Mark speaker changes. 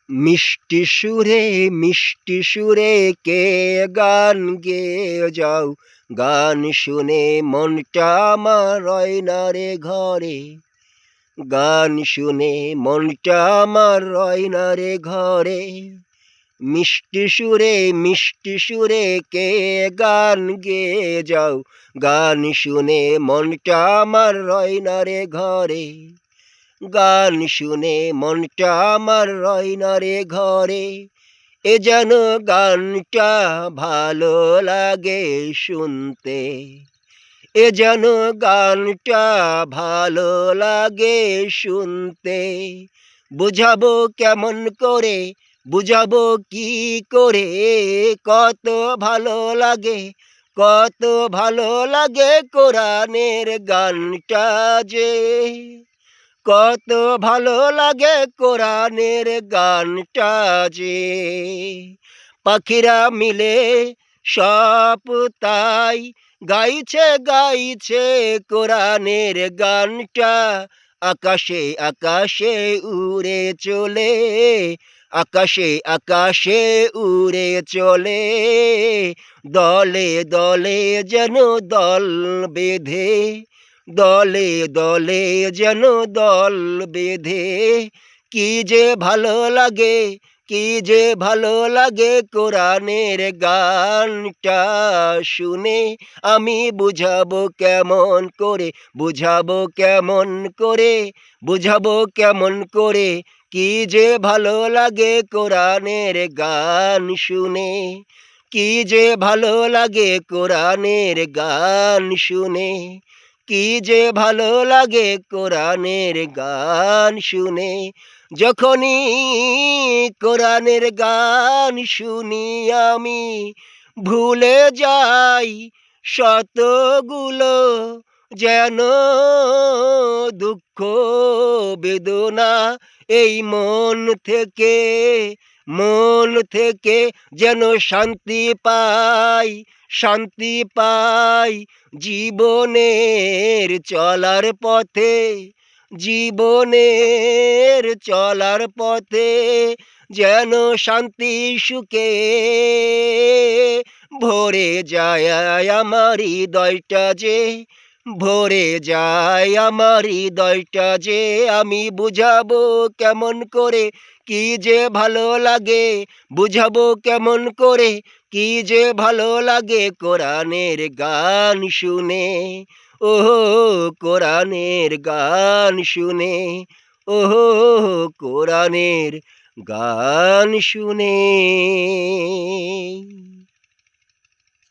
Speaker 1: মিষ্টি সুরে কে গান গেয়ে যাও, গান শুনে মনটা আমার রয় না রে ঘরে। গান শুনে মনটা আমার রয় না রে ঘরে। মিষ্টি সুরে কে গান গেয়ে যাও, গান শুনে মনটা আমার রয় না রে ঘরে। গান শুনে মনটা আমার রয় না রে ঘরে। এ যেন গানটা ভালো লাগে শুনতে, এ যেন গানটা ভালো লাগে শুনতে। বুঝাবো কেমন করে, বুঝাবো কি করে, কত ভালো লাগে, কত ভালো লাগে কোরআনের গানটা যে। কত ভালো লাগে কোরআনের গানটা যে। পাখিরা মিলে সব তাই গাইছে গাইছে কোরআনের গানটা। আকাশে আকাশে উড়ে চলে, আকাশে আকাশে উড়ে চলে। দলে দলে যেন দল বেঁধে, দলে দলে যেন দল বেঁধে। কি যে ভালো লাগে, কি যে ভালো লাগে কোরআনের গানটা শুনে। আমি বুঝাবো কেমন করে, বুঝাবো কেমন করে, বুঝাবো কেমন করে, কি যে ভালো লাগে কোরআনের গান শুনে। কি যে ভালো লাগে কোরআনের গান শুনে, কি যে ভালো লাগে কোরআনের গান শুনে। যখনই কোরআনের গান শুনি আমি, ভুলে যাই শতগুলো যেন দুঃখ বেদনা। এই মন থেকে যেন শান্তি পাই, শান্তি পাই। জীবনের চলার পথে, জীবনের চলার পথে যেন শান্তি সুখে ভরে যায় আমার হৃদয়টা যে। ভরে যায় আমার হৃদয়টা যে। আমি বুঝাবো কেমন করে, কি যে ভালো লাগে, বুঝাবো কেমন করে, কি যে ভালো লাগে কোরআনের গান শুনে। ওহো কোরআনের গান শুনে, ওহো কোরআনের গান শুনে।